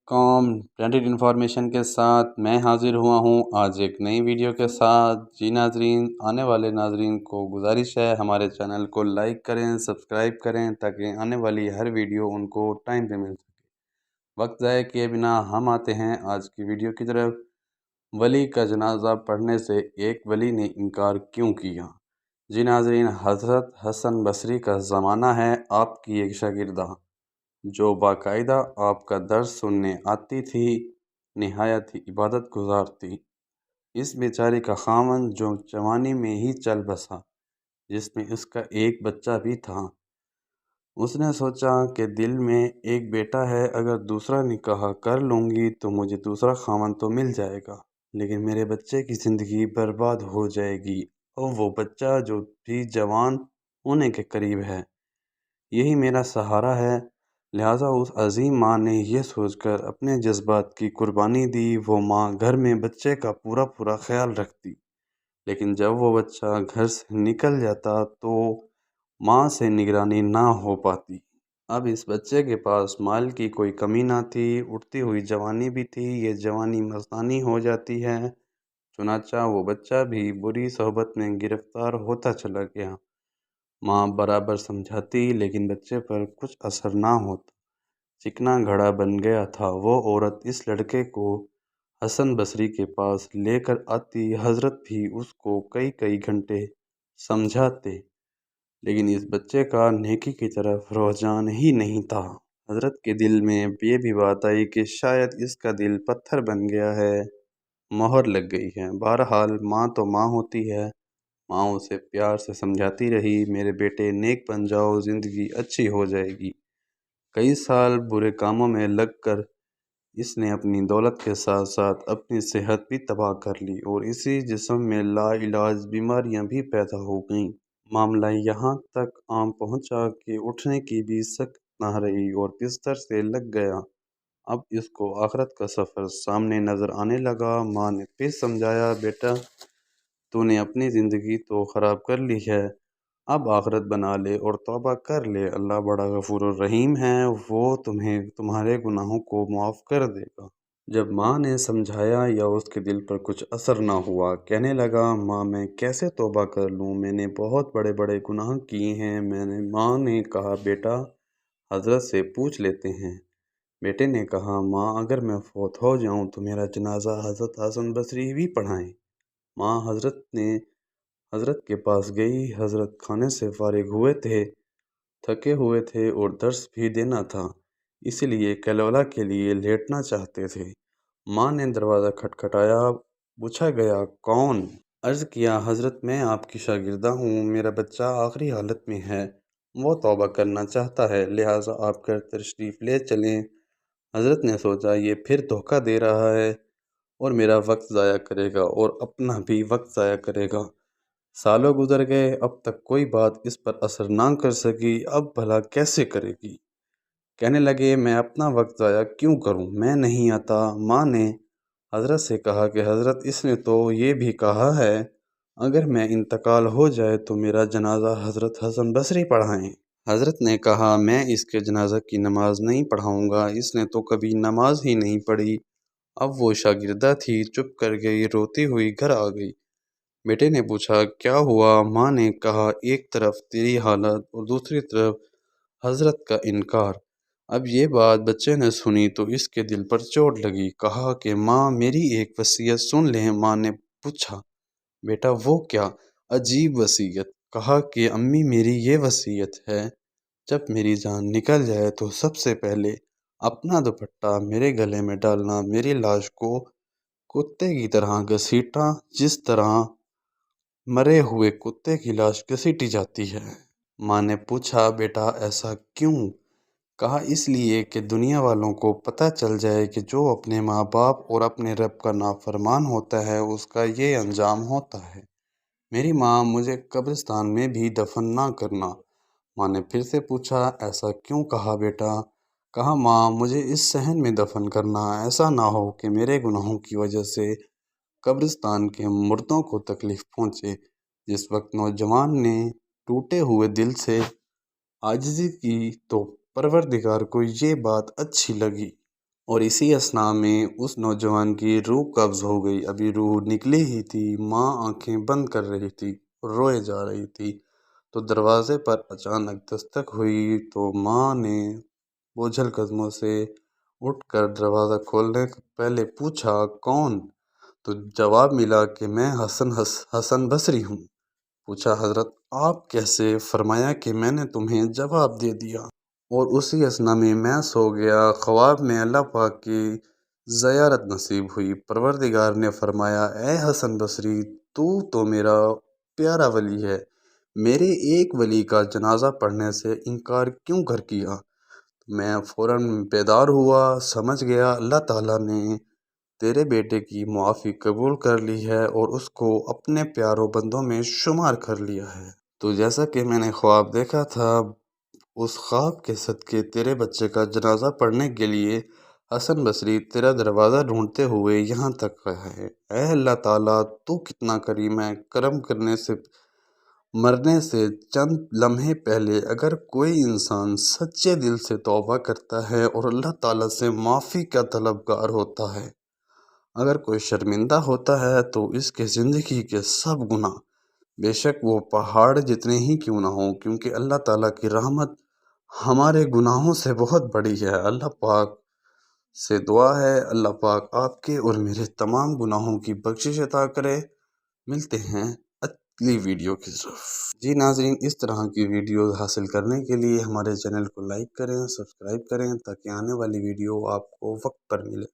Com branded information के साथ मैं हाज़िर हुआ हूँ आज एक नई वीडियो के साथ। जी नाजरीन, आने वाले नाजरीन को गुजारिश है हमारे चैनल को लाइक करें, सब्सक्राइब करें ताकि आने वाली हर वीडियो उनको टाइम पे मिल सके। वक्त ज़ाय किए बिना हम आते हैं आज की वीडियो की तरफ। वली का जनाजा पढ़ने से एक वली ने इनकार क्यों किया। जी नाजरीन, हज़रत हसन बसरी का ज़माना है। आपकी एक शागिर्दा जो बाकायदा आपका दर्स सुनने आती थी, निहायत ही इबादत गुज़ार थी। इस बेचारी का ख़ावंद जो जवानी में ही चल बसा, जिसमें उसका एक बच्चा भी था। उसने सोचा कि दिल में एक बेटा है, अगर दूसरा निकाह कर लूँगी तो मुझे दूसरा ख़ावंद तो मिल जाएगा, लेकिन मेरे बच्चे की ज़िंदगी बर्बाद हो जाएगी और वो बच्चा जो भी जवान होने के करीब है, यही मेरा सहारा है। लिहाजा उस अजीम माँ ने यह सोचकर अपने जज्बात की कुर्बानी दी। वो माँ घर में बच्चे का पूरा पूरा ख्याल रखती, लेकिन जब वो बच्चा घर से निकल जाता तो माँ से निगरानी ना हो पाती। अब इस बच्चे के पास माल की कोई कमी ना थी, उठती हुई जवानी भी थी। ये जवानी मस्तानी हो जाती है, चुनाचा वो बच्चा भी बुरी सोहबत में गिरफ्तार होता चला गया। माँ बराबर समझाती, लेकिन बच्चे पर कुछ असर ना होता। चिकना घड़ा बन गया था। वो औरत इस लड़के को हसन बसरी के पास लेकर आती। हजरत भी उसको कई कई घंटे समझाते, लेकिन इस बच्चे का नेकी की तरफ रुझान ही नहीं था। हजरत के दिल में ये भी बात आई कि शायद इसका दिल पत्थर बन गया है, मोहर लग गई है। बहरहाल माँ तो माँ होती है। माँ उसे प्यार से समझाती रही, मेरे बेटे नेक बन जाओ, ज़िंदगी अच्छी हो जाएगी। कई साल बुरे कामों में लगकर इसने अपनी दौलत के साथ साथ अपनी सेहत भी तबाह कर ली और इसी जिस्म में लाइलाज बीमारियां भी पैदा हो गईं। मामला यहाँ तक आम पहुँचा कि उठने की भी सख्त ना रही और बिस्तर से लग गया। अब इसको आखिरत का सफ़र सामने नज़र आने लगा। माँ ने फिर समझाया, बेटा तूने अपनी ज़िंदगी तो ख़राब कर ली है, अब आखिरत बना ले और तौबा कर ले। अल्लाह बड़ा गफूर रहीम है, वो तुम्हें तुम्हारे गुनाहों को माफ़ कर देगा। जब माँ ने समझाया या उसके दिल पर कुछ असर ना हुआ, कहने लगा, माँ मैं कैसे तौबा कर लूँ, मैंने बहुत बड़े बड़े गुनाह किए हैं। माँ ने कहा, बेटा हजरत से पूछ लेते हैं। बेटे ने कहा, माँ अगर मैं फौत हो जाऊँ तो मेरा जनाजा हजरत हसन बसरी भी पढ़ाएं। माँ हजरत के पास गई। हजरत खाने से फारिग हुए थे, थके हुए थे और दर्स भी देना था, इसलिए कलोला के लिए लेटना चाहते थे। माँ ने दरवाज़ा खटखटाया। पूछा गया, कौन? अर्ज़ किया, हजरत मैं आपकी शागिर्दा हूँ, मेरा बच्चा आखिरी हालत में है, वो तौबा करना चाहता है, लिहाजा आप घर तशरीफ़ ले चलें। हजरत ने सोचा, ये फिर धोखा दे रहा है और मेरा वक्त ज़ाया करेगा और अपना भी वक्त ज़ाया करेगा। सालों गुजर गए, अब तक कोई बात इस पर असर ना कर सकी, अब भला कैसे करेगी। कहने लगे, मैं अपना वक्त ज़ाया क्यों करूं, मैं नहीं आता। माँ ने हजरत से कहा कि हजरत इसने तो ये भी कहा है, अगर मैं इंतकाल हो जाए तो मेरा जनाजा हजरत हसन बसरी पढ़ाएं। हजरत ने कहा, मैं इसके जनाजा की नमाज नहीं पढ़ाऊंगा, इसने तो कभी नमाज ही नहीं पढ़ी। अब वो शागिर्दा थी, चुप कर गई, रोती हुई घर आ गई। बेटे ने पूछा, क्या हुआ? माँ ने कहा, एक तरफ तेरी हालत और दूसरी तरफ हजरत का इनकार। अब ये बात बच्चे ने सुनी तो इसके दिल पर चोट लगी। कहा कि माँ मेरी एक वसीयत सुन लें। माँ ने पूछा, बेटा वो क्या? अजीब वसीयत। कहा कि अम्मी मेरी ये वसीयत है, जब मेरी जान निकल जाए तो सबसे पहले अपना दुपट्टा मेरे गले में डालना, मेरी लाश को कुत्ते की तरह घसीटना, जिस तरह मरे हुए कुत्ते की लाश घसीटी जाती है। माँ ने पूछा, बेटा ऐसा क्यों? कहा, इसलिए कि दुनिया वालों को पता चल जाए कि जो अपने माँ बाप और अपने रब का नाफरमान होता है उसका ये अंजाम होता है। मेरी माँ मुझे कब्रिस्तान में भी दफन ना करना। माँ ने फिर से पूछा, ऐसा क्यों कहा बेटा? कहा, माँ मुझे इस सहन में दफन करना, ऐसा ना हो कि मेरे गुनाहों की वजह से कब्रिस्तान के मुर्दों को तकलीफ़ पहुँचे। जिस वक्त नौजवान ने टूटे हुए दिल से आजिज़ी की तो परवरदिगार को ये बात अच्छी लगी اور اسی اثناء میں اس نوجوان کی روح قبض ہو گئی۔ ابھی روح نکلی ہی تھی، ماں آنکھیں بند کر رہی تھی اور روئے جا رہی تھی، تو دروازے پر اچانک دستک ہوئی تو ماں نے بوجھل قدموں سے اٹھ کر دروازہ کھولنے سے پہلے پوچھا، کون؟ تو جواب ملا کہ میں حسن بصری ہوں۔ پوچھا، حضرت آپ کیسے؟ فرمایا کہ میں نے تمہیں جواب دے دیا اور اسی اثناء میں سو گیا۔ خواب میں اللہ پاک کی زیارت نصیب ہوئی۔ پروردگار نے فرمایا، اے حسن بصری، تو میرا پیارا ولی ہے، میرے ایک ولی کا جنازہ پڑھنے سے انکار کیوں کر کیا؟ میں فوراً بیدار ہوا، سمجھ گیا اللہ تعالیٰ نے تیرے بیٹے کی معافی قبول کر لی ہے اور اس کو اپنے پیاروں بندوں میں شمار کر لیا ہے۔ تو جیسا کہ میں نے خواب دیکھا تھا، اس خواب کے صدقے تیرے بچے کا جنازہ پڑھنے کے لیے حسن بصری تیرا دروازہ ڈھونڈتے ہوئے یہاں تک آیا ہے۔ اے اللہ تعالیٰ، تو کتنا کریم ہے! کرم کرنے سے مرنے سے چند لمحے پہلے اگر کوئی انسان سچے دل سے توبہ کرتا ہے اور اللہ تعالیٰ سے معافی کا طلبگار ہوتا ہے، اگر کوئی شرمندہ ہوتا ہے تو اس کے زندگی کے سب گناہ، بے شک وہ پہاڑ جتنے ہی کیوں نہ ہوں، کیونکہ اللہ تعالیٰ کی رحمت ہمارے گناہوں سے بہت بڑی ہے۔ اللہ پاک سے دعا ہے اللہ پاک آپ کے اور میرے تمام گناہوں کی بخشش عطا کرے۔ ملتے ہیں اگلی ویڈیو کی طرف۔ جی ناظرین، اس طرح کی ویڈیوز حاصل کرنے کے لیے ہمارے چینل کو لائک کریں، سبسکرائب کریں تاکہ آنے والی ویڈیو آپ کو وقت پر ملے۔